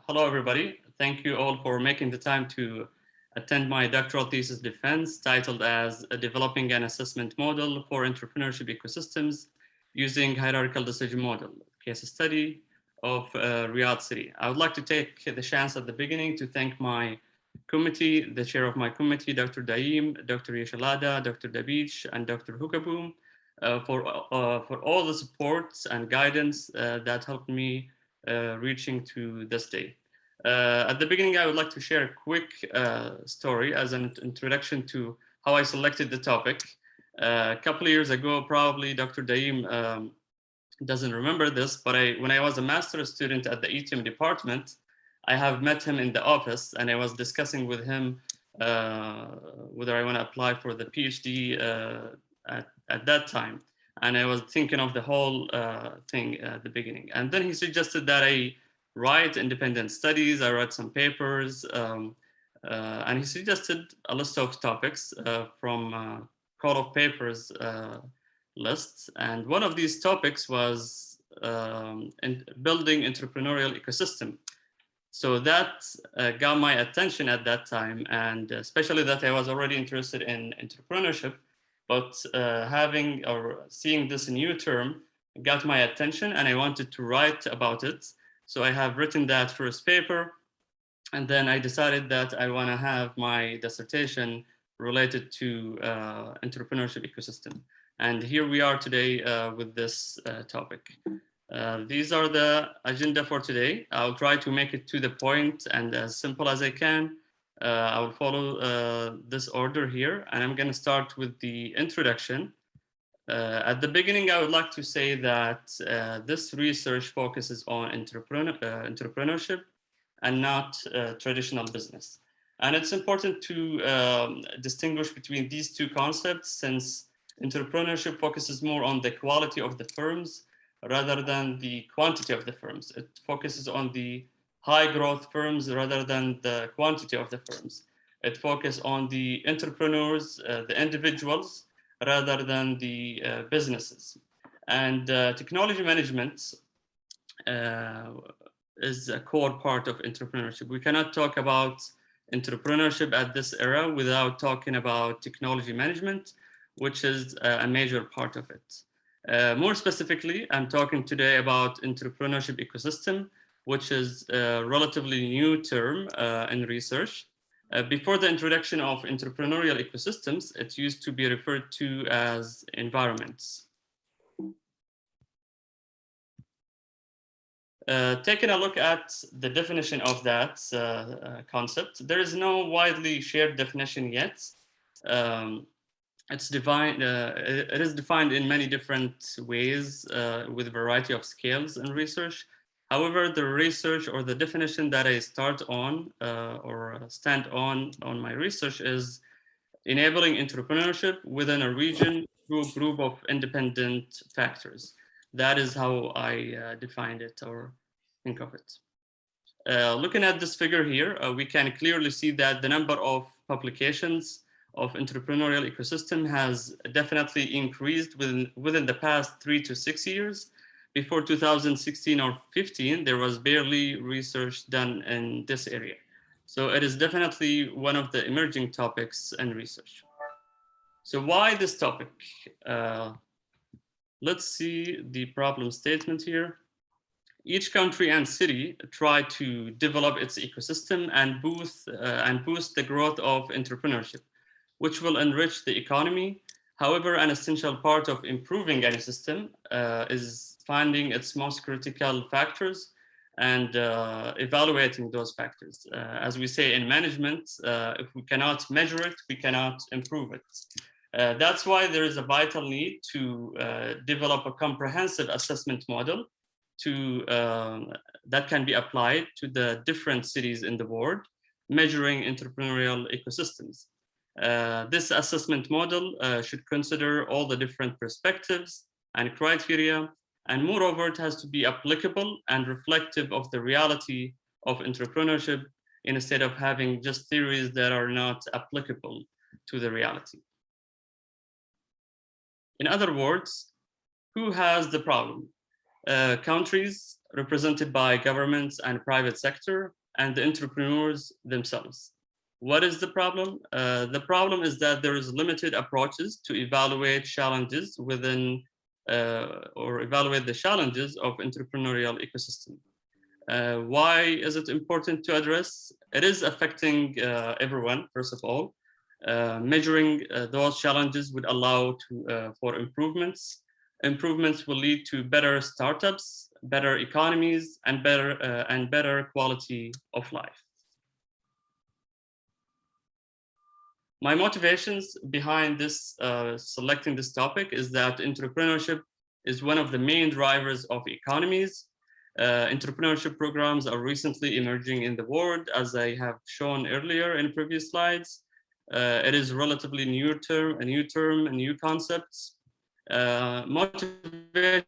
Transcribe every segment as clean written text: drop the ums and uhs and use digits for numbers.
Hello, everybody. Thank you all for making the time to attend my doctoral thesis defense titled as Developing an Assessment Model for Entrepreneurship Ecosystems using Hierarchical Decision Model, case study of Riyadh City. I would like to take the chance at the beginning to thank my committee, the chair of my committee, Dr. Daim, Dr. Yeshalada, Dr. Dabich, and Dr. Hukaboom for all the supports and guidance that helped me reaching to this day. At the beginning, I would like to share a quick story as an introduction to how I selected the topic. A couple of years ago, probably Dr. Daim doesn't remember this, but when I was a master's student at the ETM department, I have met him in the office and I was discussing with him whether I want to apply for the PhD at that time. And I was thinking of the whole thing at the beginning. And then he suggested that I write independent studies, I write some papers, and he suggested a list of topics from call of papers lists. And one of these topics was in building entrepreneurial ecosystem. So that got my attention at that time, and especially that I was already interested in entrepreneurship, but having or seeing this new term got my attention and I wanted to write about it. So I have written that first paper, and then I decided that I want to have my dissertation related to entrepreneurship ecosystem. And here we are today with this topic. These are the agenda for today. I'll try to make it to the point and as simple as I can. I will follow this order here, and I'm going to start with the introduction. At the beginning, I would like to say that this research focuses on entrepreneurship and not traditional business. And it's important to distinguish between these two concepts, since entrepreneurship focuses more on the quality of the firms rather than the quantity of the firms. It focuses on the high growth firms rather than the quantity of the firms. It focuses on the entrepreneurs, the individuals, rather than the businesses. And technology management is a core part of entrepreneurship. We cannot talk about entrepreneurship at this era without talking about technology management, which is a major part of it. More specifically, I'm talking today about entrepreneurship ecosystem, which is a relatively new term in research. Before the introduction of entrepreneurial ecosystems, it used to be referred to as environments. Taking a look at the definition of that concept, there is no widely shared definition yet. It is defined in many different ways with a variety of scales in research. However, the research or the definition that I start on or stand on my research is enabling entrepreneurship within a region through a group of independent factors. That is how I defined it or think of it. Looking at this figure here, we can clearly see that the number of publications of entrepreneurial ecosystem has definitely increased within the past 3 to 6 years. Before 2016 or 15, there was barely research done in this area. So it is definitely one of the emerging topics in research. So why this topic? Let's see the problem statement here. Each country and city try to develop its ecosystem and boost the growth of entrepreneurship, which will enrich the economy. However, an essential part of improving any system is finding its most critical factors and evaluating those factors. As we say in management, if we cannot measure it, we cannot improve it. That's why there is a vital need to develop a comprehensive assessment model that can be applied to the different cities in the world, measuring entrepreneurial ecosystems. This assessment model should consider all the different perspectives and criteria, and moreover, it has to be applicable and reflective of the reality of entrepreneurship instead of having just theories that are not applicable to the reality. In other words, who has the problem? countries represented by governments and private sector, and the entrepreneurs themselves. What is the problem? The problem is that there is limited approaches to evaluate challenges within or evaluate the challenges of entrepreneurial ecosystem. Why is it important to address? It is affecting everyone, first of all. Measuring those challenges would allow for improvements. Improvements will lead to better startups, better economies, and better quality of life. My motivations behind this selecting this topic is that entrepreneurship is one of the main drivers of economies. Entrepreneurship programs are recently emerging in the world, as I have shown earlier in previous slides. It is relatively new term, a new concepts. Motivation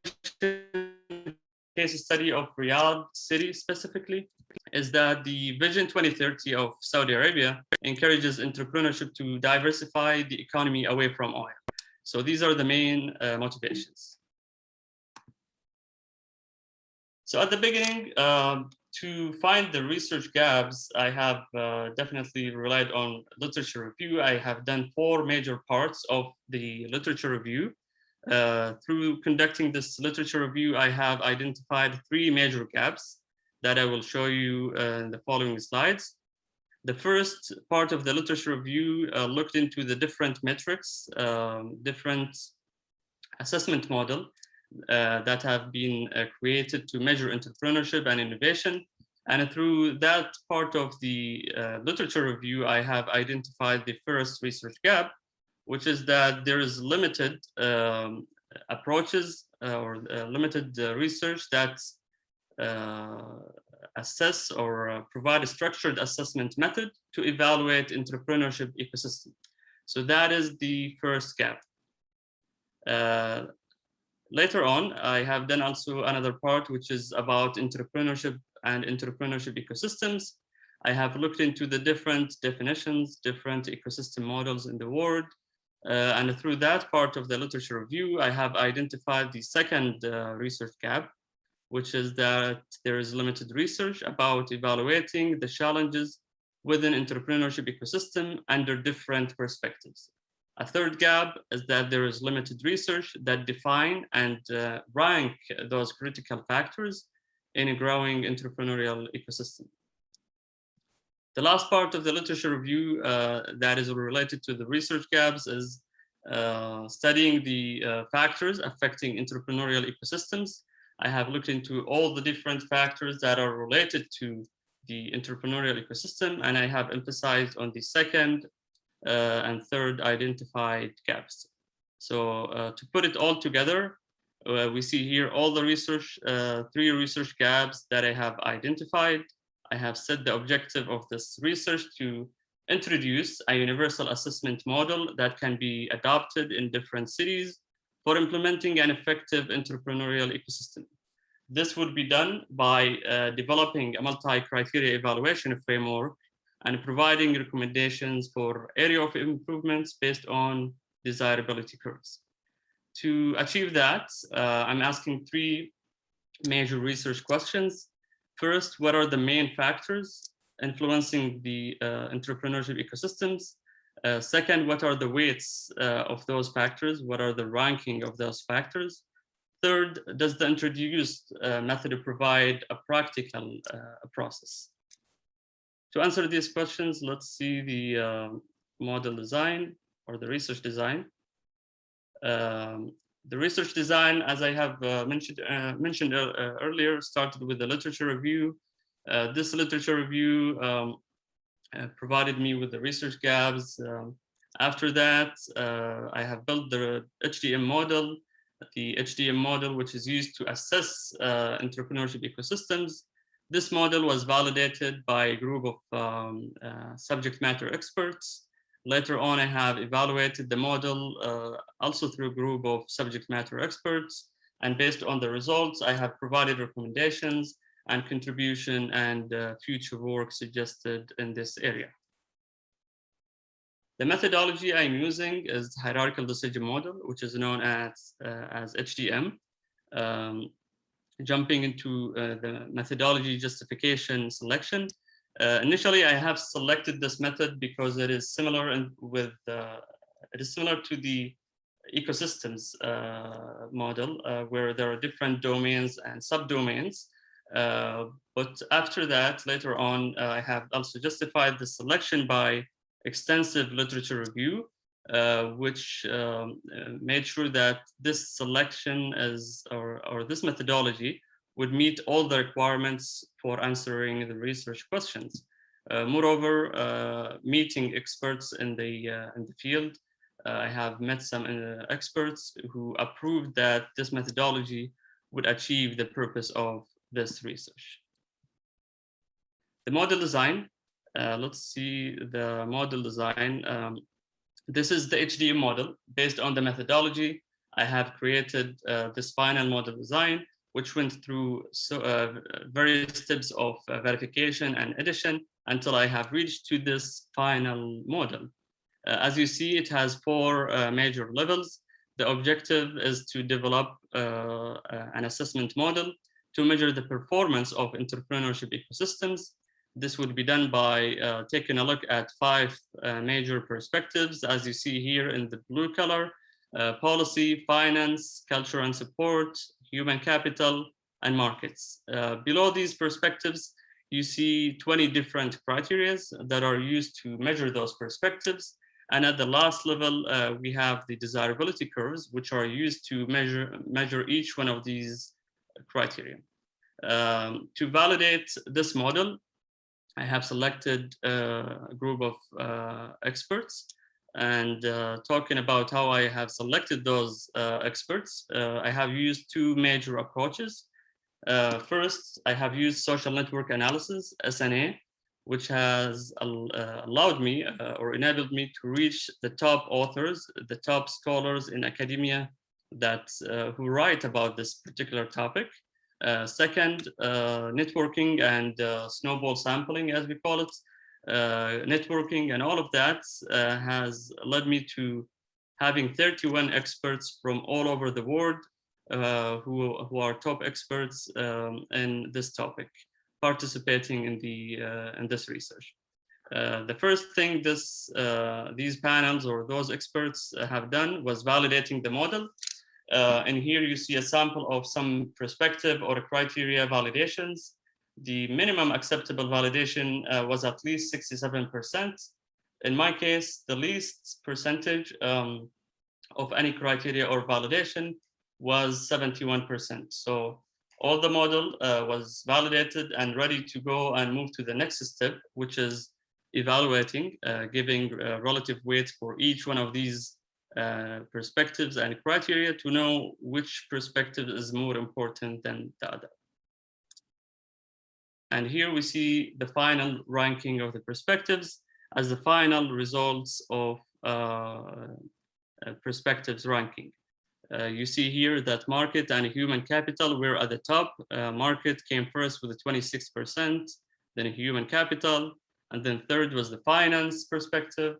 case study of Riyadh city specifically is that the Vision 2030 of Saudi Arabia encourages entrepreneurship to diversify the economy away from oil. So these are the main motivations. So at the beginning, to find the research gaps, I have definitely relied on literature review. I have done 4 major parts of the literature review. Through conducting this literature review, I have identified 3 major gaps that I will show you in the following slides. The first part of the literature review looked into the different metrics, different assessment model that have been created to measure entrepreneurship and innovation. And through that part of the literature review, I have identified the first research gap, which is that there is limited approaches or limited research that assess or provide a structured assessment method to evaluate entrepreneurship ecosystem. So that is the first gap. Later on, I have done also another part, which is about entrepreneurship and entrepreneurship ecosystems. I have looked into the different definitions, different ecosystem models in the world. And through that part of the literature review, I have identified the second research gap, which is that there is limited research about evaluating the challenges within entrepreneurship ecosystem under different perspectives. A third gap is that there is limited research that define and rank those critical factors in a growing entrepreneurial ecosystem. The last part of the literature review that is related to the research gaps is studying the factors affecting entrepreneurial ecosystems. I have looked into all the different factors that are related to the entrepreneurial ecosystem, and I have emphasized on the second and third identified gaps. So to put it all together, we see here all the research, 3 research gaps that I have identified. I have set the objective of this research to introduce a universal assessment model that can be adopted in different cities for implementing an effective entrepreneurial ecosystem. This would be done by developing a multi-criteria evaluation framework and providing recommendations for area of improvements based on desirability curves. To achieve that, I'm asking 3 major research questions. First, what are the main factors influencing the entrepreneurship ecosystems? Second, what are the weights of those factors? What are the ranking of those factors? Third, does the introduced method provide a practical process? To answer these questions, let's see the model design or the research design. The research design, as I have mentioned earlier, started with the literature review. This literature review provided me with the research gaps. After that, I have built the HDM model. The HDM model, which is used to assess entrepreneurship ecosystems. This model was validated by a group of subject matter experts. Later on, I have evaluated the model also through a group of subject matter experts. And based on the results, I have provided recommendations and contribution and future work suggested in this area. The methodology I'm using is hierarchical decision model, which is known as HDM. jumping into the methodology justification selection. Initially, I have selected this method because it is similar it is similar to the ecosystems model, where there are different domains and subdomains. But after that, later on, I have also justified the selection by extensive literature review, which made sure that this selection or this methodology would meet all the requirements for answering the research questions. Moreover, meeting experts in the field, I have met some experts who approved that this methodology would achieve the purpose of this research. The model design, let's see the model design. This is the HDM model. Based on the methodology, I have created this final model design, which went through various steps of verification and addition until I have reached to this final model. As you see, it has four major levels. The objective is to develop an assessment model to measure the performance of entrepreneurship ecosystems. This would be done by taking a look at five major perspectives, as you see here in the blue color: policy, finance, culture and support, human capital, and markets. Below these perspectives, you see 20 different criteria that are used to measure those perspectives. And at the last level, we have the desirability curves, which are used to measure each one of these criteria. To validate this model, I have selected a group of experts, and talking about how I have selected those experts, I have used two major approaches. First, I have used social network analysis, SNA, which has allowed me or enabled me to reach the top authors, the top scholars in academia that who write about this particular topic. Second, networking and snowball sampling, as we call it. Networking and all of that has led me to having 31 experts from all over the world who are top experts in this topic, participating in this research. The first thing these panels or those experts have done was validating the model. And here you see a sample of some perspective or criteria validations. The minimum acceptable validation was at least 67%. In my case, the least percentage of any criteria or validation was 71%. So all the model was validated and ready to go and move to the next step, which is evaluating, giving relative weights for each one of these perspectives and criteria to know which perspective is more important than the other. And here we see the final ranking of the perspectives as the final results of perspectives ranking. You see here that market and human capital were at the top. Market came first with a 26%, then human capital, and then third was the finance perspective.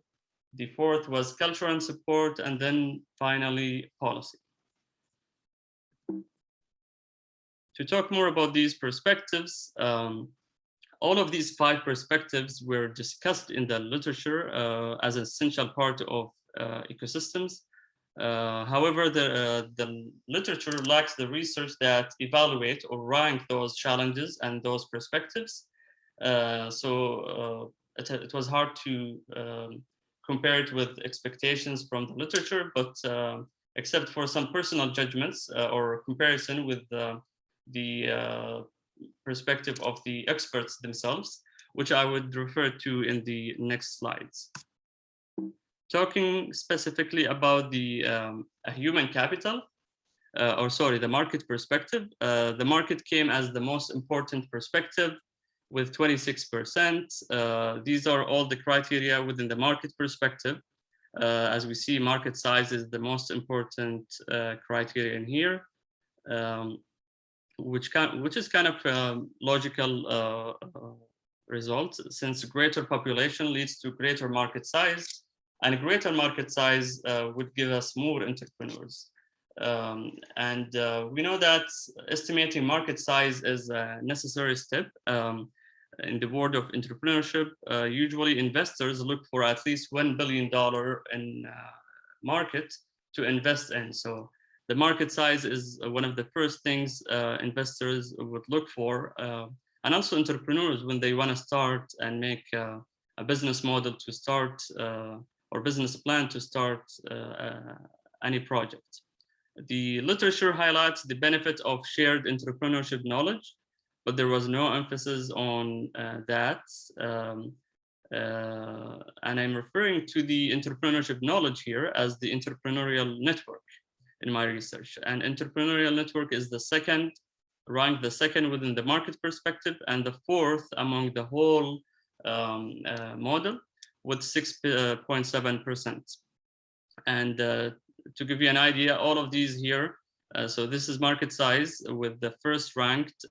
The fourth was culture and support, and then finally policy. To talk more about these perspectives, all of these five perspectives were discussed in the literature as an essential part of ecosystems. However, the literature lacks the research that evaluate or rank those challenges and those perspectives. So it was hard to compare it with expectations from the literature, but except for some personal judgments or comparison with the perspective of the experts themselves, which I would refer to in the next slides. Talking specifically about the human capital, the market perspective, the market came as the most important perspective with 26%. These are all the criteria within the market perspective. As we see, market size is the most important criteria in here, which is kind of logical result, since greater population leads to greater market size, and greater market size would give us more entrepreneurs. We know that estimating market size is a necessary step. In the world of entrepreneurship, usually investors look for at least $1 billion in market to invest in. So the market size is one of the first things investors would look for, and also entrepreneurs when they want to start and make a business model to start or business plan to start any project. The literature highlights the benefit of shared entrepreneurship knowledge, but there was no emphasis on that. And I'm referring to the entrepreneurship knowledge here as the entrepreneurial network in my research. And entrepreneurial network is the second, ranked the second within the market perspective and the fourth among the whole model with 6.7%. And to give you an idea, all of these here, so this is market size with the first ranked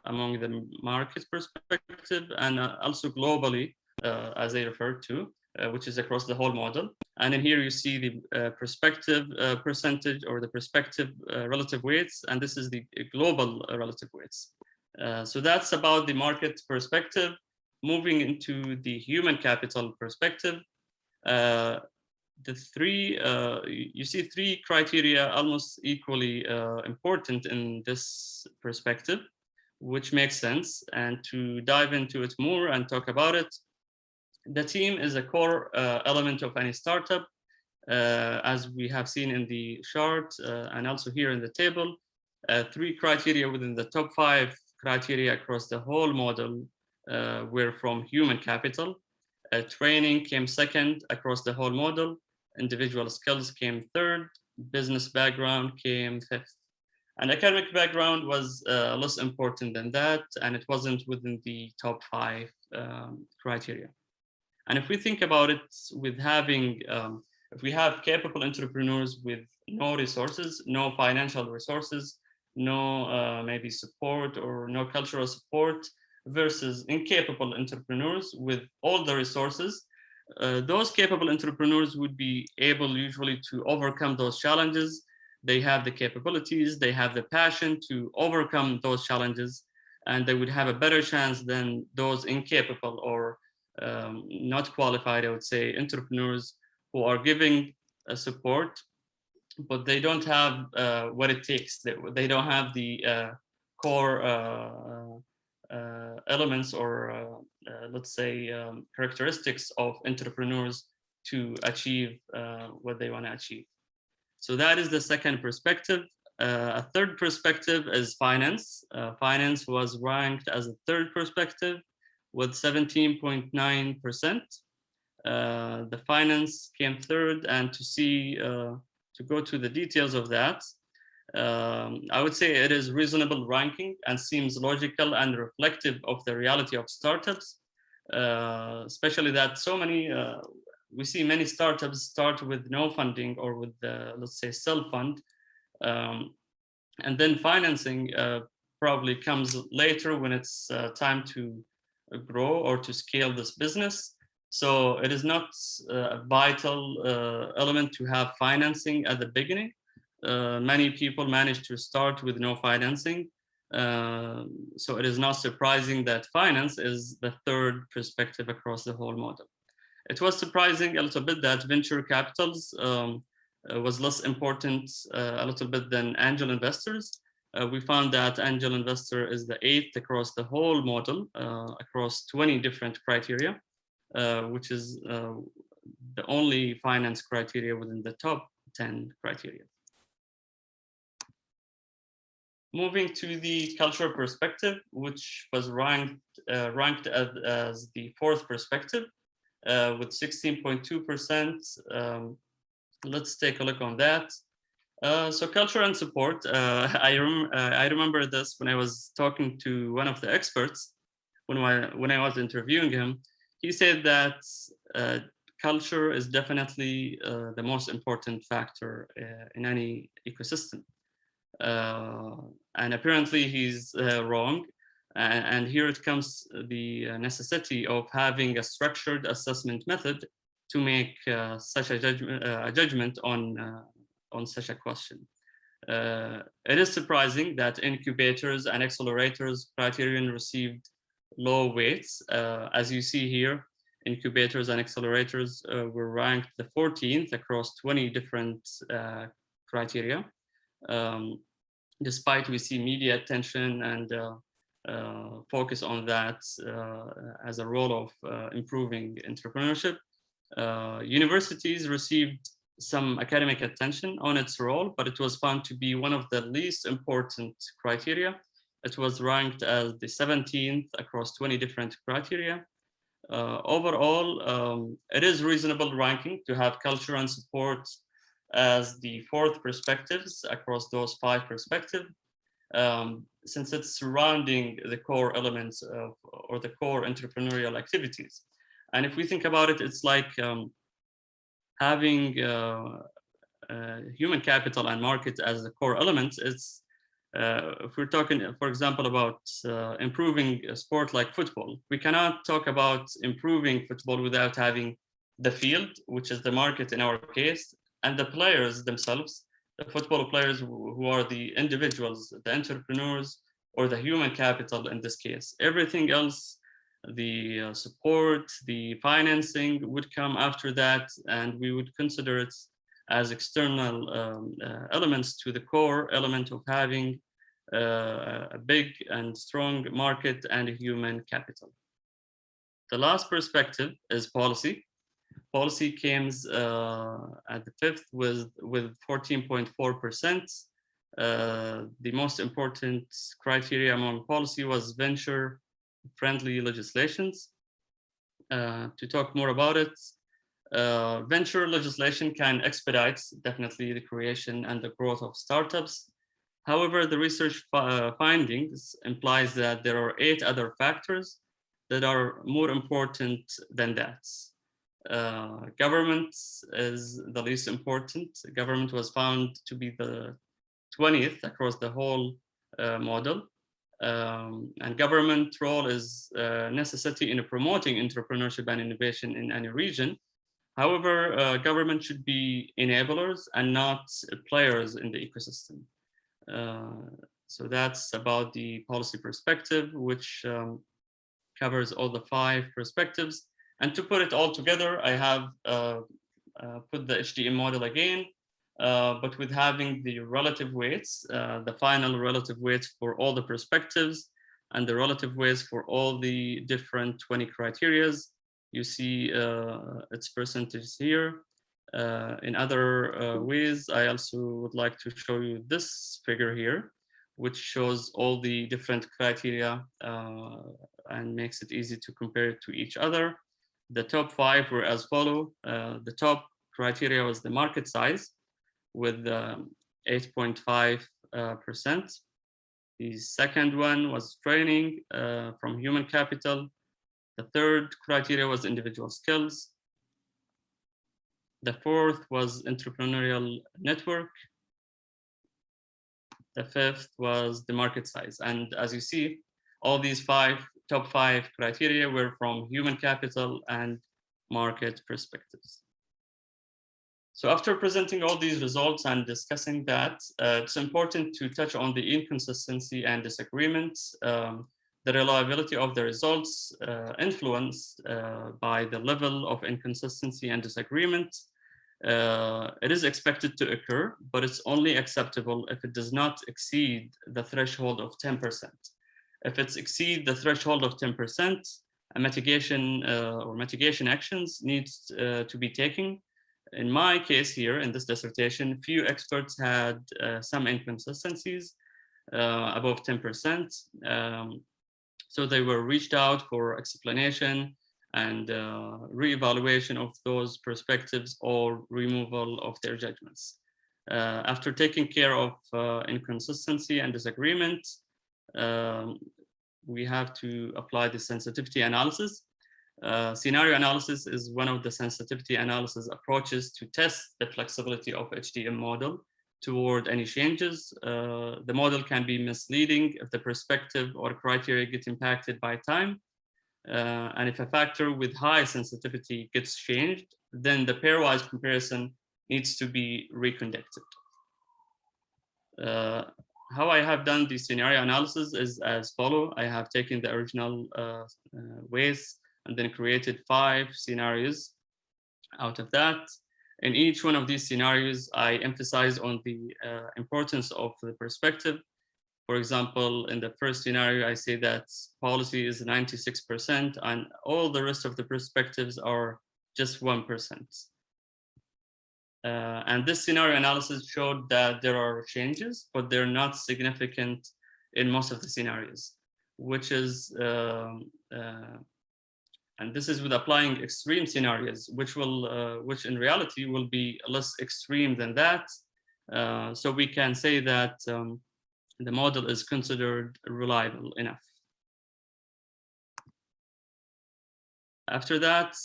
among the market perspective and also globally, as I referred to, which is across the whole model. And in here you see the perspective percentage or the perspective relative weights, and this is the global relative weights. So that's about the market perspective. Moving into the human capital perspective, you see three criteria almost equally important in this perspective, which makes sense. And to dive into it more and talk about it, the team is a core element of any startup, as we have seen in the chart and also here in the table. Three criteria within the top 5 criteria across the whole model were from human capital. Training came second across the whole model. Individual skills came third. Business background came fifth. And academic background was less important than that, and it wasn't within the top 5 criteria. And if we think about it with having, if we have capable entrepreneurs with no resources, no financial resources, no maybe support or no cultural support, versus incapable entrepreneurs with all the resources, those capable entrepreneurs would be able usually to overcome those challenges. They have the capabilities, they have the passion to overcome those challenges, and they would have a better chance than those incapable or not qualified, I would say, entrepreneurs who are giving support, but they don't have what it takes. They don't have the core elements or let's say characteristics of entrepreneurs to achieve what they want to achieve. So that is the second perspective. A third perspective is finance. Finance was ranked as a third perspective with 17.9%. The finance came third, and to go to the details of that, I would say it is reasonable ranking and seems logical and reflective of the reality of startups, especially that so many, we see many startups start with no funding or with, let's say, self-fund. And then financing probably comes later when it's time to grow or to scale this business. So it is not a vital element to have financing at the beginning. Many people manage to start with no financing. So it is not surprising that finance is the third perspective across the whole model. It was surprising a little bit that venture capitals was less important a little bit than angel investors. We found that angel investor is the 8th across the whole model, across 20 different criteria, which is the only finance criteria within the top 10 criteria. Moving to the cultural perspective, which was ranked as the 4th perspective with 16.2%. Let's take a look on that. So culture and support. I remember this when I was talking to one of the experts when I was interviewing him. He said that culture is definitely the most important factor in any ecosystem. And apparently he's wrong. And here it comes the necessity of having a structured assessment method to make such a judgment on such a question. It is surprising that incubators and accelerators criterion received low weights. As you see here, incubators and accelerators were ranked the 14th across 20 different criteria. Despite we see media attention and focus on that as a role of improving entrepreneurship, universities received some academic attention on its role, but it was found to be one of the least important criteria. It was ranked as the 17th across 20 different criteria. Overall, it is reasonable ranking to have culture and support as the fourth perspectives across those 5 perspectives, since it's surrounding the core elements of, or the core entrepreneurial activities. And if we think about it, it's like having human capital and market as the core elements. It's if we're talking, for example, about improving a sport like football, we cannot talk about improving football without having the field, which is the market in our case, and the players themselves, the football players who are the individuals, the entrepreneurs, or the human capital in this case. Everything else, the support, the financing would come after that, and we would consider it as external elements to the core element of having a big and strong market and a human capital. The last perspective is policy. Policy came at the 5th with 14.4%. The most important criteria among policy was venture-friendly legislations. To talk more about it, venture legislation can expedite definitely the creation and the growth of startups. However, the research findings implies that there are 8 other factors that are more important than that. Government is the least important. Government was found to be the 20th across the whole model. And government role is a necessity in promoting entrepreneurship and innovation in any region. However, government should be enablers and not players in the ecosystem. So that's about the policy perspective, which covers all the 5 perspectives. And to put it all together, I have put the HDM model again, but with having the relative weights, the final relative weights for all the perspectives and the relative weights for all the different 20 criterias. You see its percentages here. In other ways, I also would like to show you this figure here, which shows all the different criteria and makes it easy to compare it to each other. The top 5 were as follow. The top criteria was the market size with 8.5%. The second one was training from human capital. The third criteria was individual skills. The fourth was entrepreneurial network. The fifth was the market size. And as you see, all these top 5 criteria were from human capital and market perspectives. So after presenting all these results and discussing that, it's important to touch on the inconsistency and disagreements, the reliability of the results influenced by the level of inconsistency and disagreement. It is expected to occur, but it's only acceptable if it does not exceed the threshold of 10%. If it's exceed the threshold of 10%, a mitigation or mitigation actions needs to be taken. In my case here, in this dissertation, few experts had some inconsistencies above 10%. So they were reached out for explanation and re-evaluation of those perspectives or removal of their judgments. After taking care of inconsistency and disagreement, we have to apply the sensitivity analysis. Scenario analysis is one of the sensitivity analysis approaches to test the flexibility of HDM model toward any changes. The model can be misleading if the perspective or criteria get impacted by time. And if a factor with high sensitivity gets changed, then the pairwise comparison needs to be reconducted. Uh, how I have done the scenario analysis is as follow. I have taken the original ways and then created 5 scenarios out of that. In each one of these scenarios, I emphasize on the importance of the perspective. For example, in the first scenario, I say that policy is 96% and all the rest of the perspectives are just 1%. And this scenario analysis showed that there are changes, but they're not significant in most of the scenarios, which is, and this is with applying extreme scenarios, which in reality will be less extreme than that. So we can say that the model is considered reliable enough. After that,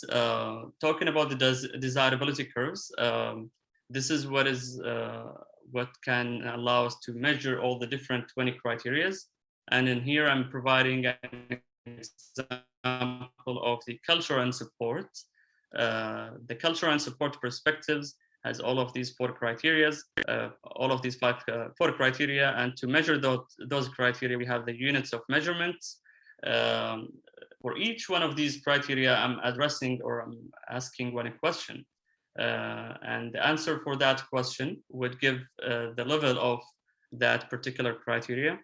talking about the desirability curves, this is what can allow us to measure all the different 20 criteria. And in here, I'm providing an example of the culture and support. The culture and support perspectives has all of these 4 criteria, all of these 4 criteria. And to measure those criteria, we have the units of measurement. For each one of these criteria, I'm addressing or I'm asking one question. And the answer for that question would give the level of that particular criteria.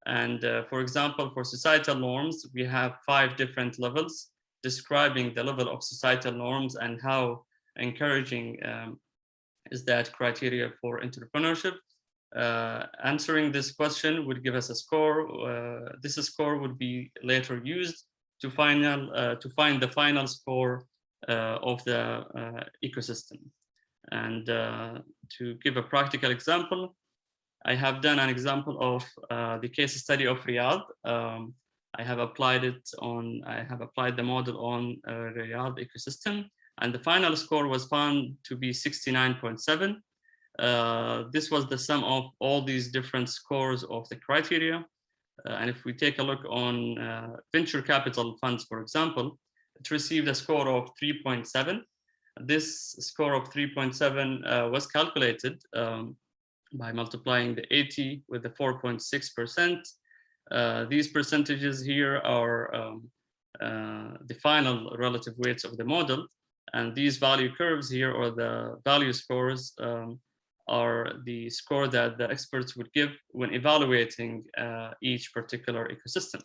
And for example, for societal norms, we have 5 different levels describing the level of societal norms and how encouraging is that criteria for entrepreneurship. Answering this question would give us a score. This score would be later used to find the final score of the ecosystem. And to give a practical example, I have done an example of the case study of Riyadh. I have applied the model on Riyadh ecosystem, and the final score was found to be 69.7. This was the sum of all these different scores of the criteria. And if we take a look on venture capital funds, for example, it received a score of 3.7. This score of 3.7 was calculated by multiplying the 80 with the 4.6%. These percentages here are the final relative weights of the model. And these value curves here, or the value scores, are the score that the experts would give when evaluating each particular ecosystem.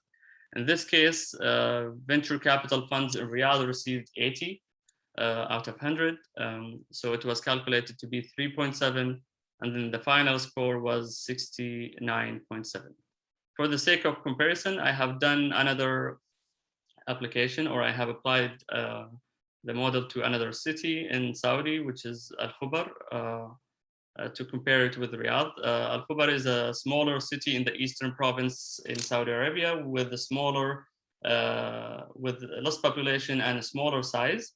In this case, venture capital funds in Riyadh received 80 out of 100. So it was calculated to be 3.7, and then the final score was 69.7. For the sake of comparison, I have done another application, or I have applied the model to another city in Saudi, which is Al Khubar. To compare it with Riyadh. Al Khubar is a smaller city in the eastern province in Saudi Arabia with with less population and a smaller size.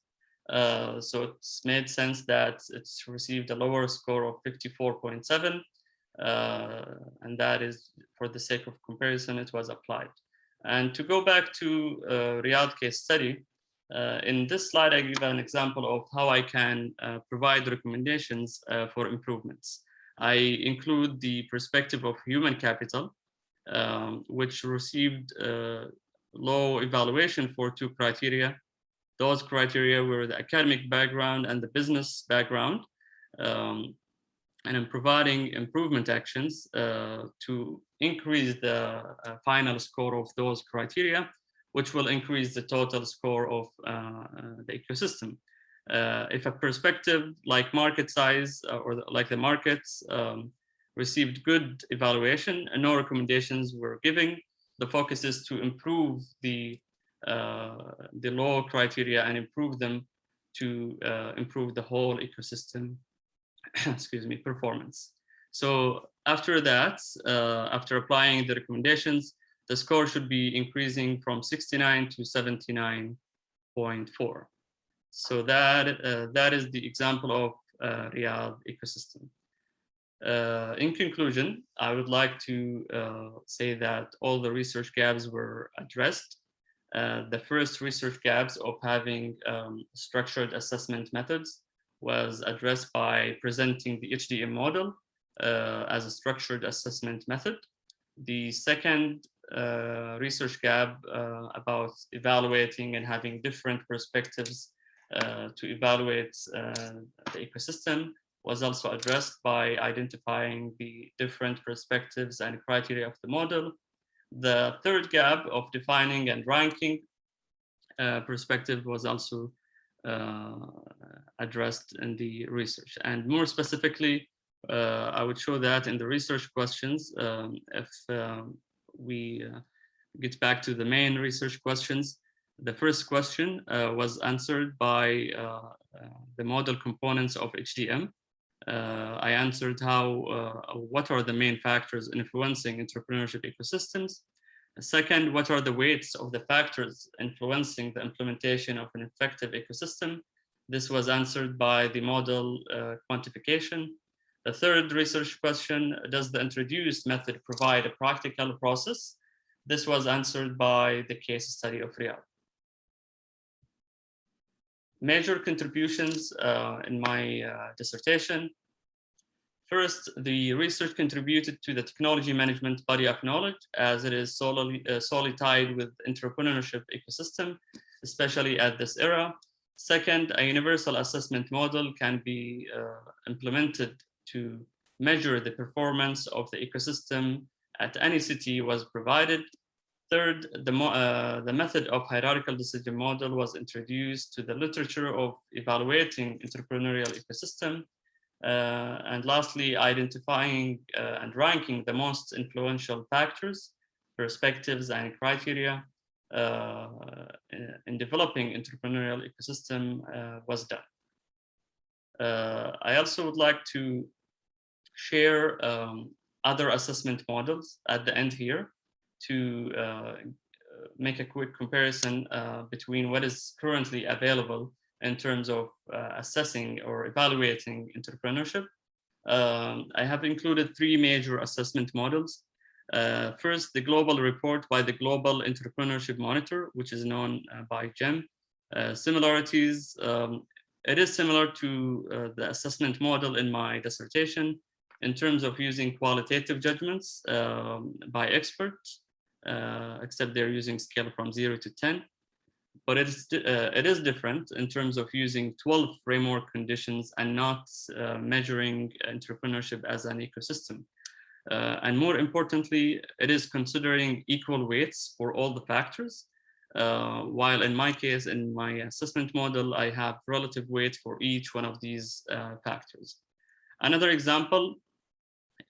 So it's made sense that it's received a lower score of 54.7. And that is, for the sake of comparison, it was applied. And to go back to Riyadh case study, in this slide, I give an example of how I can provide recommendations for improvements. I include the perspective of human capital, which received low evaluation for 2 criteria. Those criteria were the academic background and the business background. And I'm providing improvement actions to increase the final score of those criteria, which will increase the total score of the ecosystem. If a perspective like market size or like the markets received good evaluation and no recommendations were given, the focus is to improve the low criteria and improve them to improve the whole ecosystem excuse me, performance. So after that, after applying the recommendations, the score should be increasing from 69 to 79.4. So that is the example of Riyadh ecosystem. In conclusion, I would like to say that all the research gaps were addressed. The first research gaps of having structured assessment methods was addressed by presenting the HDM model as a structured assessment method. The second research gap about evaluating and having different perspectives to evaluate the ecosystem was also addressed by identifying the different perspectives and criteria of the model. The third gap of defining and ranking perspective was also addressed in the research. And more specifically, I would show that in the research questions, if we get back to the main research questions, the first question was answered by the model components of HDM. I answered what are the main factors influencing entrepreneurship ecosystems. Second, what are the weights of the factors influencing the implementation of an effective ecosystem? This was answered by the model quantification. The third research question, does the introduced method provide a practical process? This was answered by the case study of Riyadh. Major contributions in my dissertation. First, the research contributed to the technology management body of knowledge, as it is solely tied with entrepreneurship ecosystem, especially at this era. Second, a universal assessment model can be implemented to measure the performance of the ecosystem at any city was provided. Third, the method of hierarchical decision model was introduced to the literature of evaluating entrepreneurial ecosystem. And lastly, identifying and ranking the most influential factors, perspectives, and criteria in developing entrepreneurial ecosystem was done. I also would like to share other assessment models at the end here to make a quick comparison between what is currently available in terms of assessing or evaluating entrepreneurship. I have included three major assessment models. First, the global report by the Global Entrepreneurship Monitor, which is known by GEM. Similarities, it is similar to the assessment model in my dissertation in terms of using qualitative judgments by experts, except they're using scale from 0 to 10. But it is different in terms of using 12 framework conditions and not measuring entrepreneurship as an ecosystem. And more importantly, it is considering equal weights for all the factors, while in my case, in my assessment model, I have relative weight for each one of these factors. Another example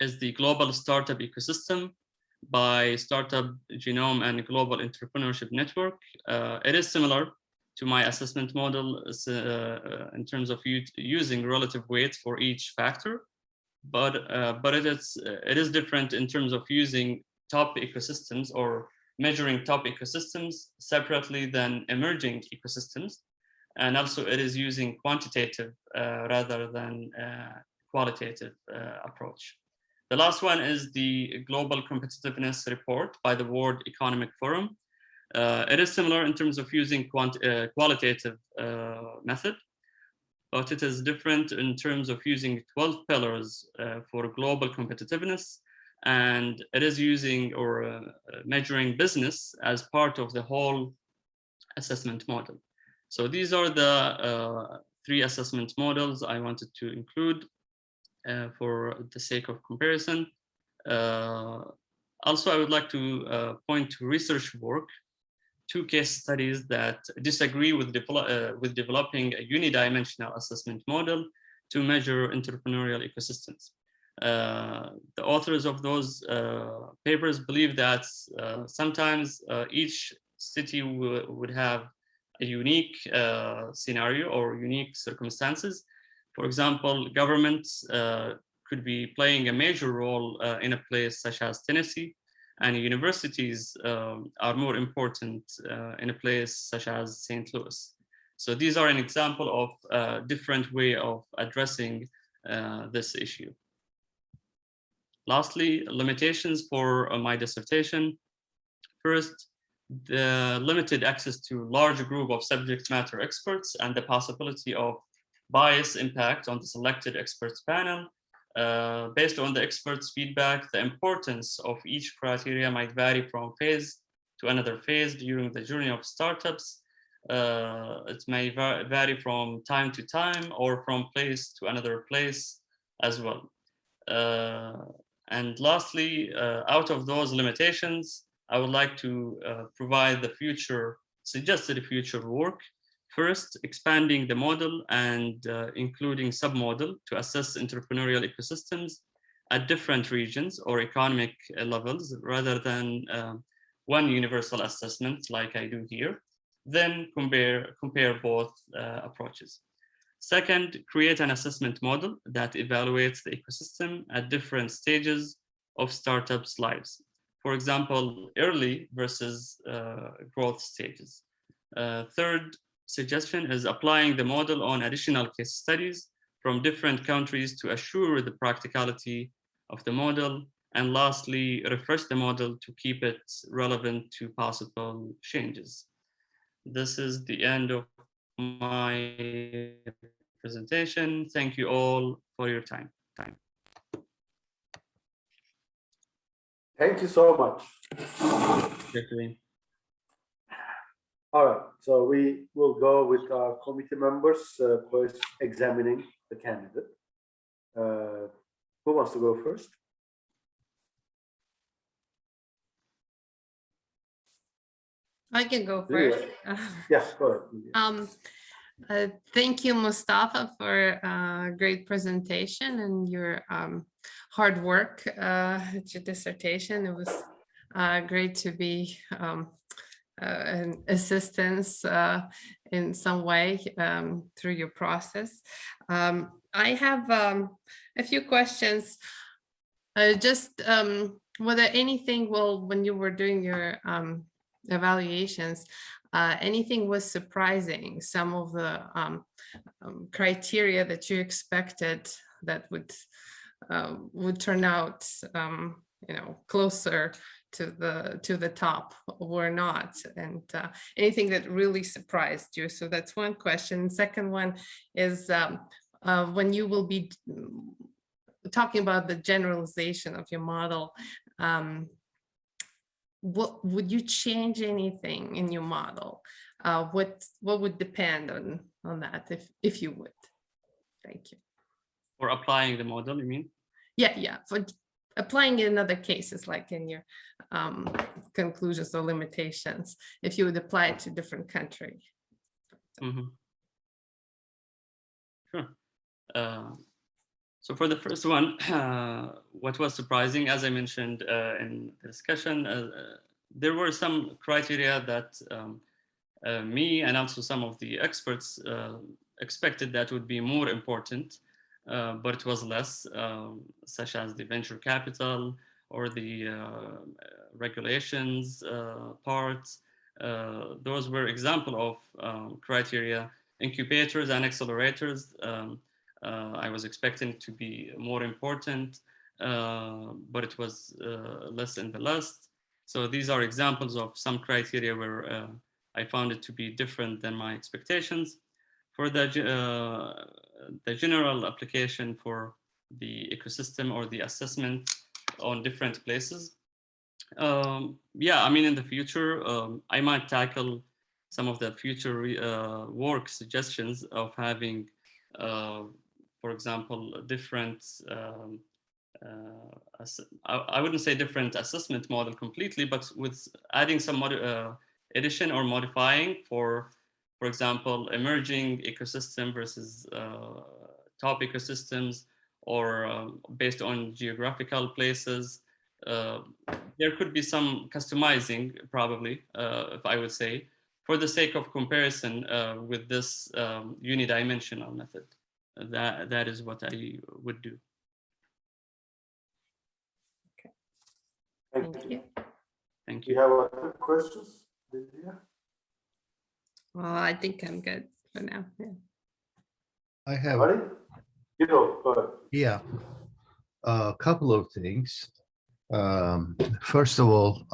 is the global startup ecosystem by Startup Genome and Global Entrepreneurship Network. It is similar to my assessment model in terms of using relative weights for each factor, but it is different in terms of using top ecosystems or measuring top ecosystems separately than emerging ecosystems, and also it is using quantitative rather than qualitative approach. The last one is the Global Competitiveness Report by the World Economic Forum. It is similar in terms of using qualitative method, but it is different in terms of using 12 pillars for global competitiveness, and it is using or measuring business as part of the whole assessment model. So these are the three assessment models I wanted to include for the sake of comparison. Also, I would like to point to research work, two case studies that disagree with developing a unidimensional assessment model to measure entrepreneurial ecosystems. The authors of those papers believe that sometimes each city would have a unique scenario or unique circumstances. For example, governments could be playing a major role in a place such as Tennessee, and universities are more important in a place such as St. Louis. So these are an example of a different way of addressing this issue. Lastly, limitations for my dissertation. First, the limited access to large group of subject matter experts and the possibility of bias impact on the selected experts panel. Based on the experts' feedback, the importance of each criteria might vary from phase to another phase during the journey of startups. It may vary from time to time or from place to another place as well. And lastly, out of those limitations, I would like to provide the suggested future work. First, expanding the model and including submodel to assess entrepreneurial ecosystems at different regions or economic levels rather than one universal assessment like I do here. Then compare both approaches. Second, create an assessment model that evaluates the ecosystem at different stages of startups' lives. For example, early versus growth stages. Third suggestion is applying the model on additional case studies from different countries to assure the practicality of the model. And lastly, refresh the model to keep it relevant to possible changes. This is the end of my presentation. Thank you all for your time. Thank you so much. All right, so we will go with our committee members first examining the candidate. Who wants to go first? I can go first. Yes, go ahead. Thank you, Mustafa, for a great presentation and your hard work at your dissertation. It was great to be an assistance in some way through your process. I have a few questions. Just whether anything, when you were doing your evaluations, anything was surprising, some of the criteria that you expected that would turn out closer to the top or not, and anything that really surprised you. So that's one question. Second one is when you will be talking about the generalization of your model, what would you change anything in your model? What would depend on that if you would? Thank you. For applying the model, you mean? Yeah, for applying it in other cases, like in your conclusions or limitations, if you would apply it to different country. Mm-hmm. Sure. So for the first one, what was surprising, as I mentioned in the discussion, there were some criteria that me and also some of the experts expected that would be more important, but it was less, such as the venture capital or the regulations parts. Those were example of criteria. Incubators and accelerators, I was expecting to be more important, but it was less in the list. So these are examples of some criteria where I found it to be different than my expectations. For the general application for the ecosystem or the assessment on different places, yeah, I mean, in the future, I might tackle some of the future work suggestions of having, for example, different, I wouldn't say different assessment model completely, but with adding some addition or modifying for example, emerging ecosystem versus top ecosystems, or based on geographical places. There could be some customizing, probably, if I would say, for the sake of comparison with this unidimensional method. That is what I would do. Okay. Thank you. Thank You you. have other questions, Lydia? Well, I think I'm good for now. Yeah. I have, You know, go ahead. yeah, a couple of things. First of all,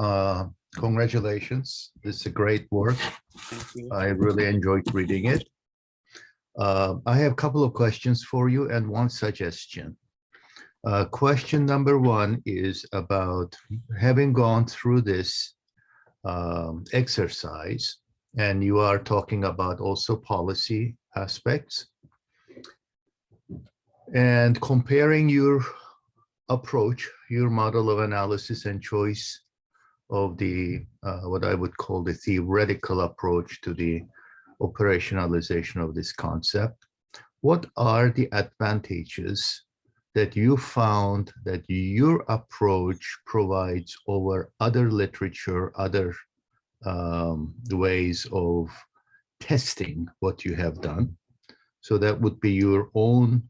congratulations. This is a great work. Thank you. I really enjoyed reading it. I have a couple of questions for you and one suggestion. Question number one is about having gone through this exercise, and you are talking about also policy aspects, and comparing your approach, your model of analysis and choice of the what I would call the theoretical approach to the operationalization of this concept. What are the advantages that you found that your approach provides over other literature, other ways of testing what you have done? So that would be your own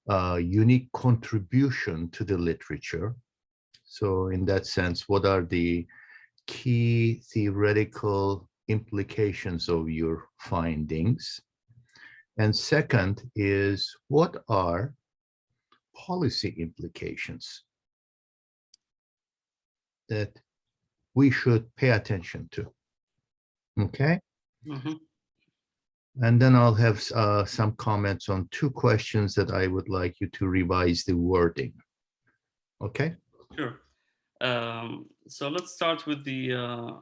unique contribution to the literature. So in that sense, what are the key theoretical implications of your findings? And second is, what are policy implications that we should pay attention to? Okay. Mm-hmm. And then I'll have some comments on two questions that I would like you to revise the wording. Okay. Sure. So let's start with the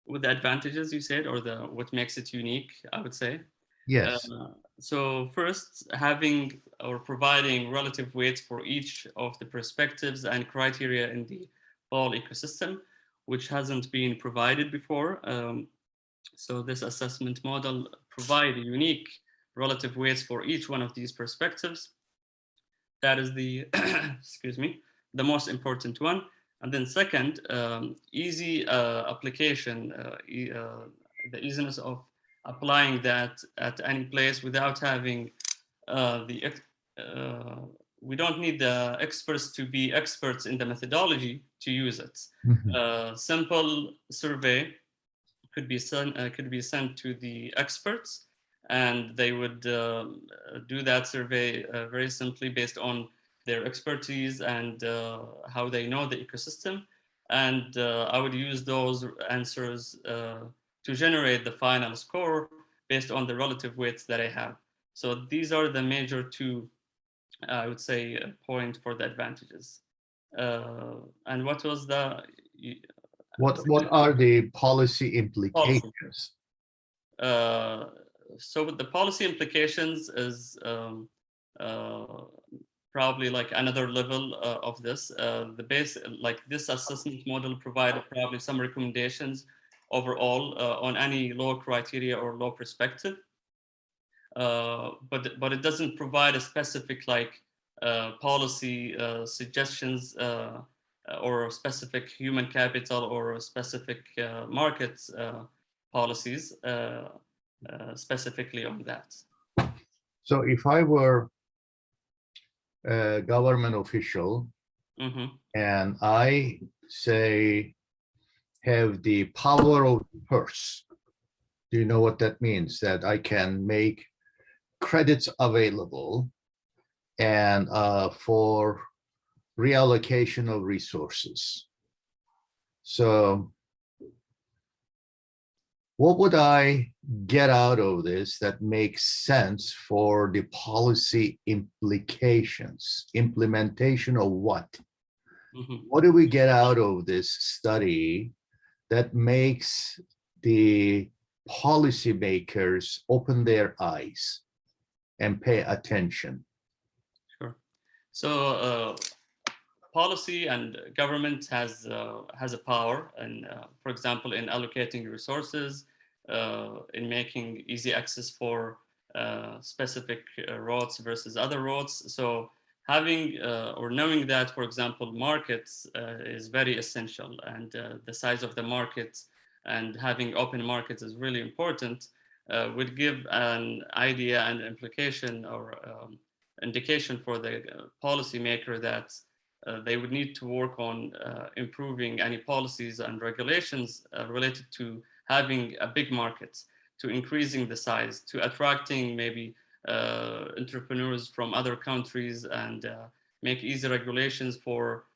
advantages you said, or the what makes it unique, I would say. Yes. So first, having or providing relative weights for each of the perspectives and criteria in the whole ecosystem, which hasn't been provided before. So this assessment model provides unique relative weights for each one of these perspectives. That is the, excuse me, the most important one. And then second, easy application, the easiness of applying that at any place without having we don't need the experts to be experts in the methodology to use it. Simple survey could be sent to the experts, and they would do that survey very simply based on their expertise and how they know the ecosystem. And I would use those answers to generate the final score based on the relative weights that I have. So these are the major two, I would say, point for the advantages. And what was the... What are the policy implications? So with the policy implications is probably like another level of this. The base, like this assessment model provided probably some recommendations overall on any law criteria or law perspective. But it doesn't provide a specific like policy suggestions or specific human capital or specific markets policies specifically on that. So if I were a government official and I say have the power of the purse, do you know what that means? That I can make credits available and for reallocation of resources. So what would I get out of this that makes sense for the policy implications? Implementation of what? What do we get out of this study that makes the policymakers open their eyes and pay attention? Sure. So policy and government has a power, and for example, in allocating resources, in making easy access for specific roads versus other roads. So having or knowing that, for example, markets is very essential, and the size of the markets and having open markets is really important, would give an idea and implication or indication for the policymaker that they would need to work on improving any policies and regulations related to having a big market, to increasing the size, to attracting maybe entrepreneurs from other countries, and make easy regulations for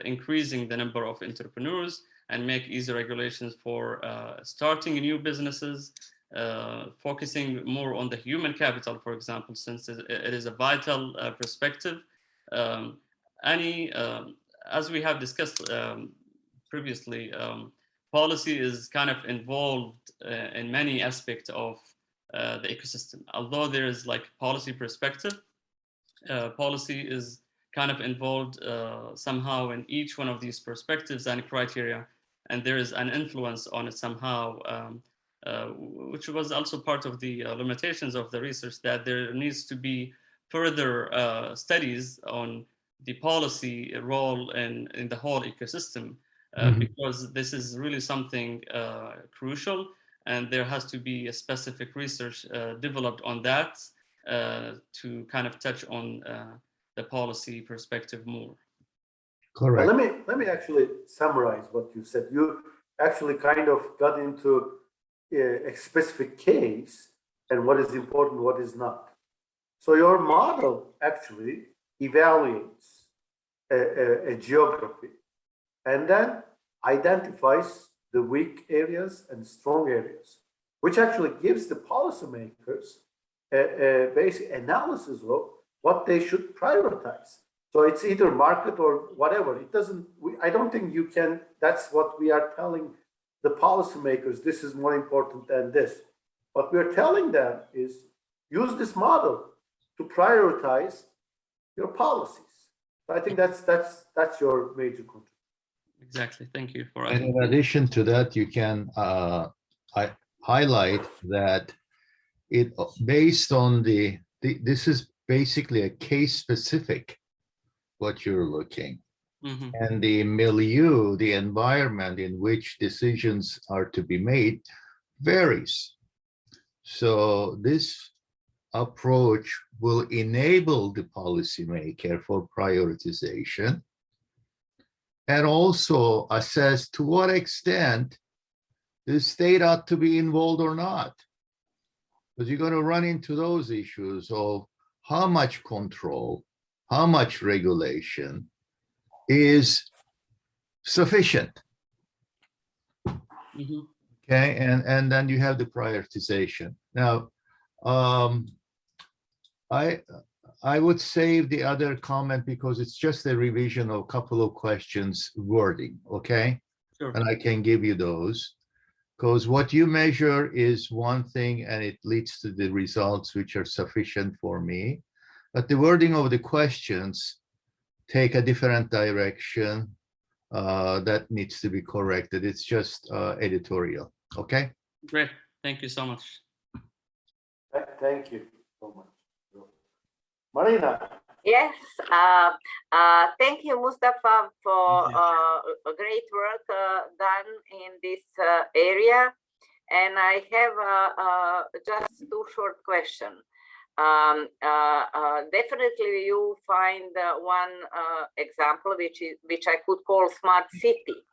increasing the number of entrepreneurs, and make easy regulations for starting new businesses, focusing more on the human capital, for example, since it is a vital perspective any, as we have discussed previously, policy is kind of involved in many aspects of the ecosystem. Although there is like policy perspective, policy is kind of involved somehow in each one of these perspectives and criteria, and there is an influence on it somehow, which was also part of the limitations of the research, that there needs to be further studies on the policy role in the whole ecosystem, because this is really something crucial, and there has to be a specific research developed on that to kind of touch on the policy perspective more. Correct. Let me actually summarize what you said. You actually kind of got into a specific case and what is important, what is not. So your model actually evaluates a geography and then identifies the weak areas and strong areas, which actually gives the policymakers a basic analysis of what they should prioritize. So it's either market or whatever. It doesn't, I don't think you can, that's what we are telling the policymakers, this is more important than this. What we're telling them is use this model to prioritize your policies. So I think that's your major contribution. Exactly. Thank you for And adding. in addition to that, you can highlight that it based on this is basically a case specific what you're looking, and the milieu, the environment in which decisions are to be made varies. So this approach will enable the policymaker for prioritization and also assess to what extent the state ought to be involved or not. Because you're going to run into those issues of how much control, how much regulation is sufficient. Okay, and then you have the prioritization. Now, I would save the other comment because it's just a revision of a couple of questions wording, okay? Sure. And I can give you those. Because what you measure is one thing and it leads to the results which are sufficient for me. But the wording of the questions take a different direction that needs to be corrected. It's just editorial, okay? Great. Thank you so much. Thank you so much. Marina. Yes, thank you, Mustafa, for great work done in this area. And I have just two short questions. Definitely, you find one example which I could call smart city.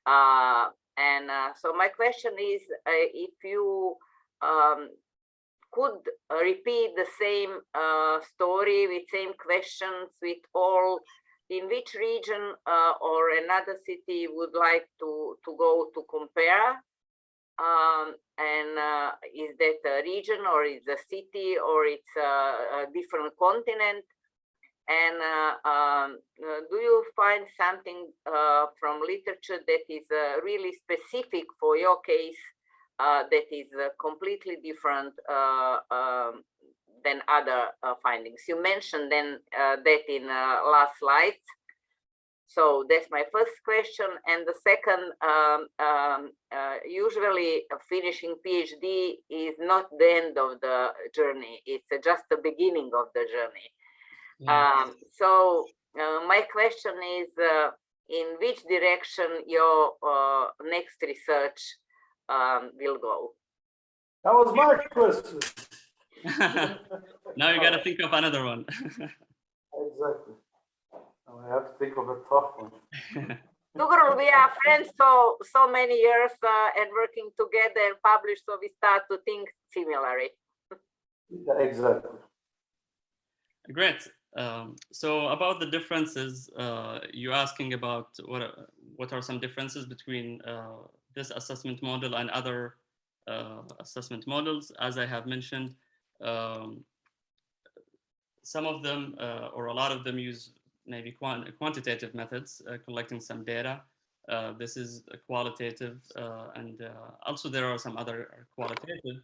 So my question is, if you could repeat the same story with same questions with all, in which region or another city would like to go to compare, is that a region or is a city or it's a different continent, and do you find something from literature that is really specific for your case, that is completely different than other findings? You mentioned then that in last slide. So that's my first question. And the second, usually finishing PhD is not the end of the journey. It's just the beginning of the journey. So my question is, in which direction your next research will go? That was my question. Now you got to think of another one. Exactly. Now I have to think of a tough one. Tugurul, we are friends so many years and working together and published, so we start to think similarly. Yeah, exactly. Great. So about the differences, you're asking about what are some differences between this assessment model and other assessment models. As I have mentioned, some of them or a lot of them use maybe quantitative methods, collecting some data. This is qualitative, and also there are some other qualitative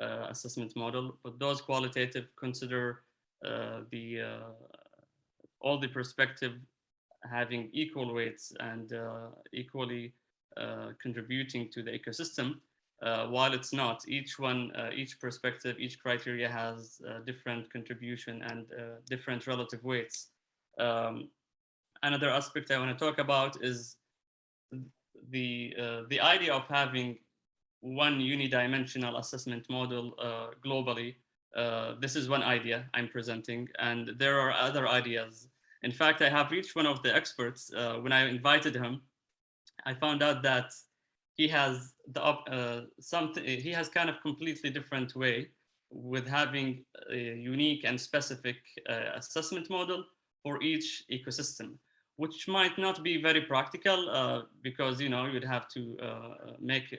assessment model, but those qualitative consider all the perspective having equal weights and equally contributing to the ecosystem, while it's not. Each perspective, each criteria has different contribution and different relative weights. Another aspect I want to talk about is the idea of having one unidimensional assessment model globally. This is one idea I'm presenting, and there are other ideas. In fact, I have reached one of the experts. When I invited him, I found out that he has he has kind of completely different way with having a unique and specific assessment model for each ecosystem, which might not be very practical because you'd have to make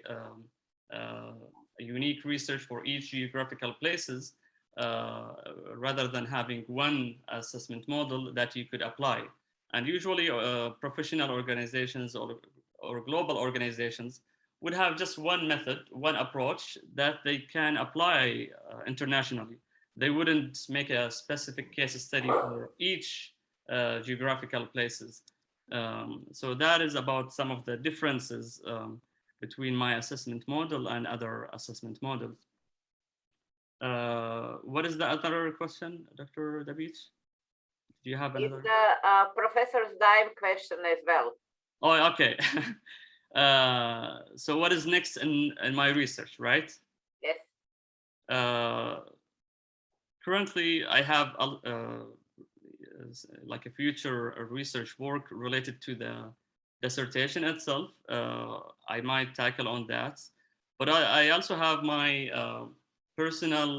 a unique research for each geographical places rather than having one assessment model that you could apply. And usually professional organizations or global organizations would have just one method, one approach that they can apply internationally. They wouldn't make a specific case study for each geographical places. So that is about some of the differences between my assessment model and other assessment models. What is the other question, Dr. Dabich? Do you have another? It's the professor's dime question as well. Oh, okay. So what is next in my research, right? Yes. Currently, I have like a future research work related to the dissertation itself. I might tackle on that, but I also have my personal.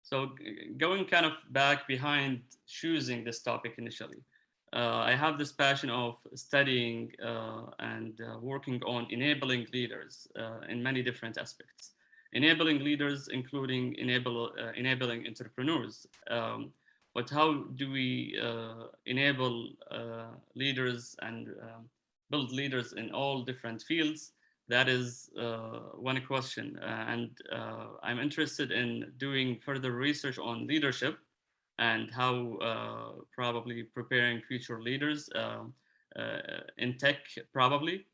So going kind of back behind choosing this topic initially, I have this passion of studying and working on enabling leaders in many different aspects. Enabling leaders, including enabling entrepreneurs. But how do we enable leaders and build leaders in all different fields? That is one question. And I'm interested in doing further research on leadership and how probably preparing future leaders in tech, probably.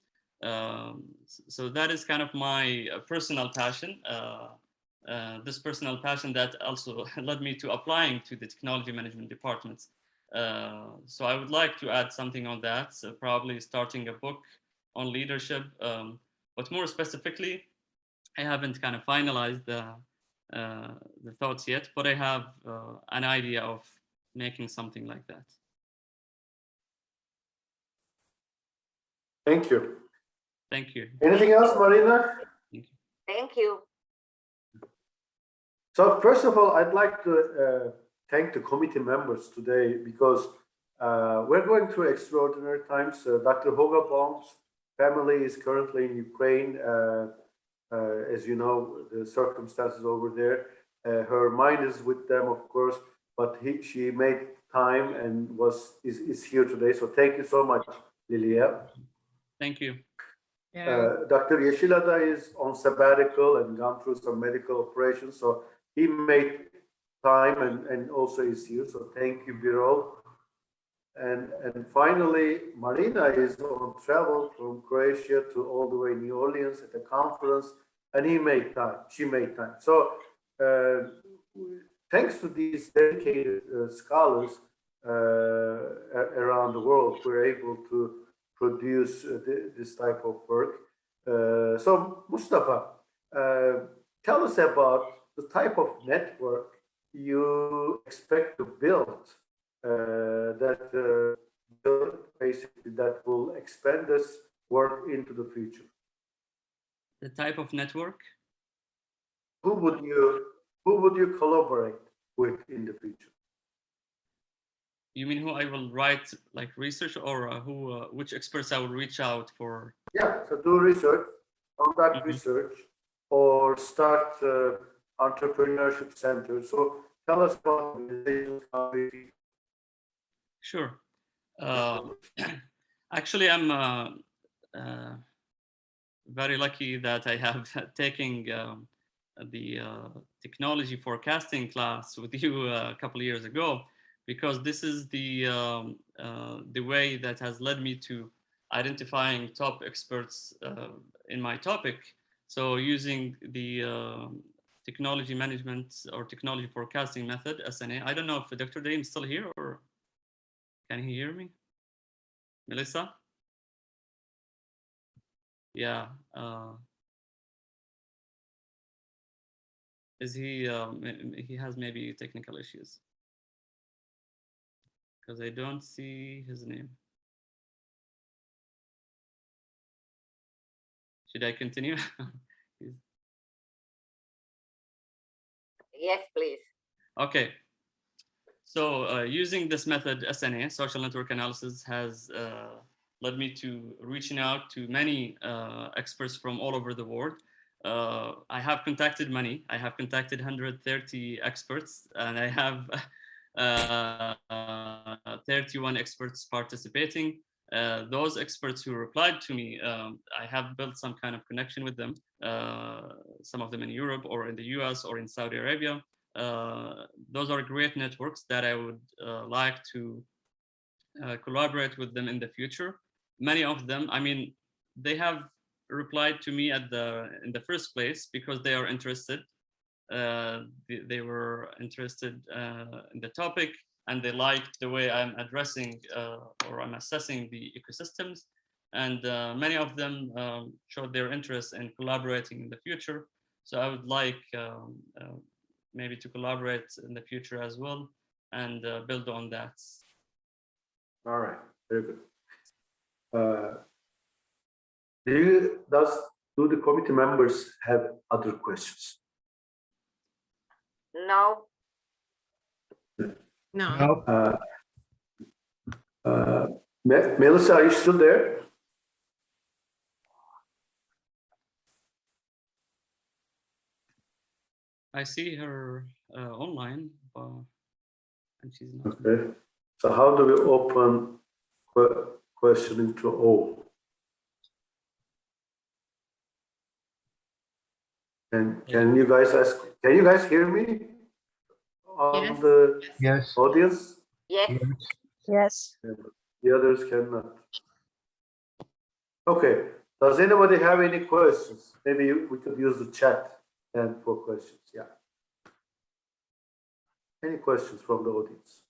So that is kind of my personal passion. This personal passion that also led me to applying to the technology management departments. So I would like to add something on that, so probably starting a book on leadership. But more specifically, I haven't kind of finalized the thoughts yet, but I have an idea of making something like that. Thank you. Thank you. Anything else, Marina? Thank you. Thank you. So first of all, I'd like to thank the committee members today because we're going through extraordinary times. Dr. Hogabaum's family is currently in Ukraine. As you know, the circumstances over there. Her mind is with them, of course, but she made time and is here today. So thank you so much, Lilia. Thank you. Dr. Yeşilada is on sabbatical and gone through some medical operations, so he made time and also is here. So thank you, Birol. And finally, Marina is on travel from Croatia to all the way New Orleans at the conference, and he made time. She made time. So thanks to these dedicated scholars around the world, we're able to produce this type of work. So Mustafa, tell us about the type of network you expect to build basically that will expand this work into the future. The type of network? Who would you collaborate with in the future? You mean who I will write like research, or which experts I will reach out for? Yeah, so do research, conduct research, or start entrepreneurship centers. So tell us about organizational accountability. Sure. Actually, I'm very lucky that I have taken the technology forecasting class with you a couple of years ago, because this is the way that has led me to identifying top experts in my topic. So using the technology management or technology forecasting method, SNA. I don't know if Dr. Daim is still here, or can he hear me? Melissa? Yeah. Is he? He has maybe technical issues because I don't see his name. Should I continue? Yes, please. Okay. So using this method, SNA, social network analysis, has led me to reaching out to many experts from all over the world. I have contacted many. I have contacted 130 experts, and I have 31 experts participating. Those experts who replied to me, I have built some kind of connection with them, some of them in Europe or in the US or in Saudi Arabia. Those are great networks that I would like to collaborate with them in the future. Many of them, I mean, they have replied to me in the first place because they are interested. They were interested in the topic, and they liked the way I'm addressing or I'm assessing the ecosystems. And many of them showed their interest in collaborating in the future. So I would like maybe to collaborate in the future as well and build on that. All right, very good. Do the committee members have other questions? No. No. Melissa, are you still there? I see her online, and she's not. Okay. So how do we open questioning to all? And can you guys ask? Can you guys hear me? On Yes. the Yes. audience? Yes. Yes. The others cannot. Okay. Does anybody have any questions? Maybe we could use the chat then for questions. Yeah. Any questions from the audience?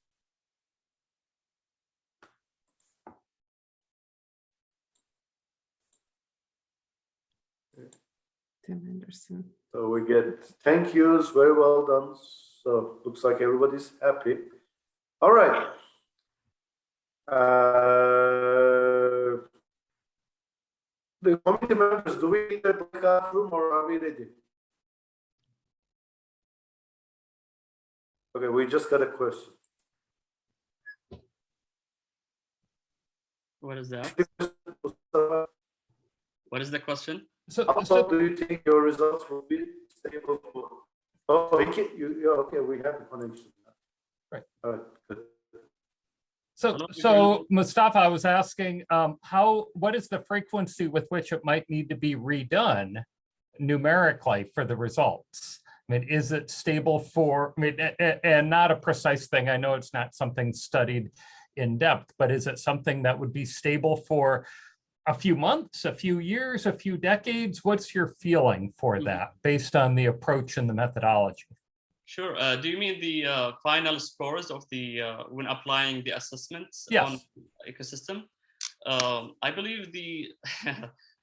Tim Anderson. So we get thank yous, very well done. So looks like everybody's happy. All right. The committee members, do we need a breakout room or are we ready? Okay, we just got a question. What is that? What is the question? How do you think your results will be stable for? Oh, okay, we have the connection. Right. All right, good. So Mustafa, I was asking, what is the frequency with which it might need to be redone numerically for the results? I mean, is it stable for, I mean, and not a precise thing, I know it's not something studied in depth, but is it something that would be stable for a few months, a few years, a few decades? What's your feeling for that based on the approach and the methodology? Sure. Do you mean the final scores of the when applying the assessments on ecosystem? I believe the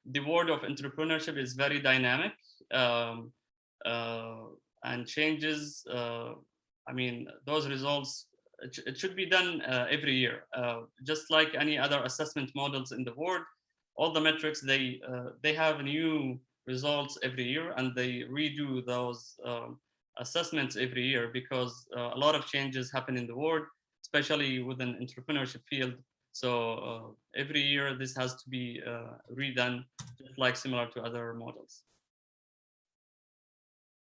the world of entrepreneurship is very dynamic and changes. I mean, those results, it should be done every year, just like any other assessment models in the world. All the metrics, they have new results every year, and they redo those assessments every year because a lot of changes happen in the world, especially within entrepreneurship field. So every year this has to be redone, just like similar to other models.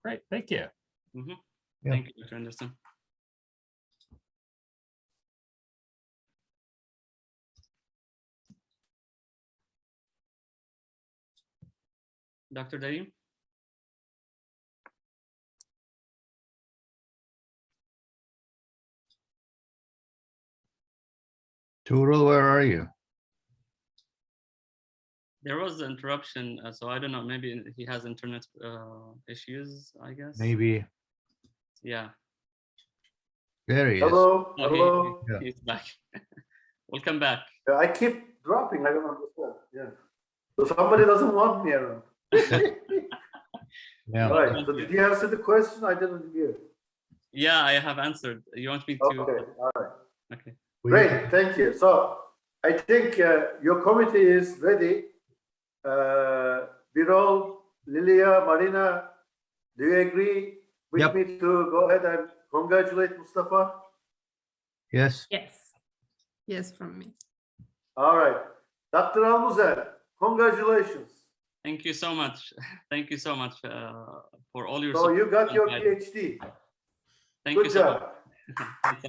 Great, thank you. Mm-hmm. Yeah. Thank you, Dr. Anderson. Dr. Daim? Tural, where are you? There was an interruption, so I don't know, maybe he has internet issues, I guess. Maybe. Yeah. There he is. Hello, No, hello. he's back. Welcome back. I keep dropping. I don't understand. Yeah. So somebody doesn't want me around. Yeah. All right. So did you answer the question? I didn't hear. Yeah, I have answered. You want me to? Okay. All right. Okay. Great. Thank you. So I think your committee is ready. Birol, Lilia, Marina, do you agree with Yep. me to go ahead and congratulate Mustafa? Yes. Yes. Yes, from me. All right. Dr. Almuzel, congratulations. Thank you so much. Thank you so much for all your So support. you got your PhD. Thank you Good so job. much.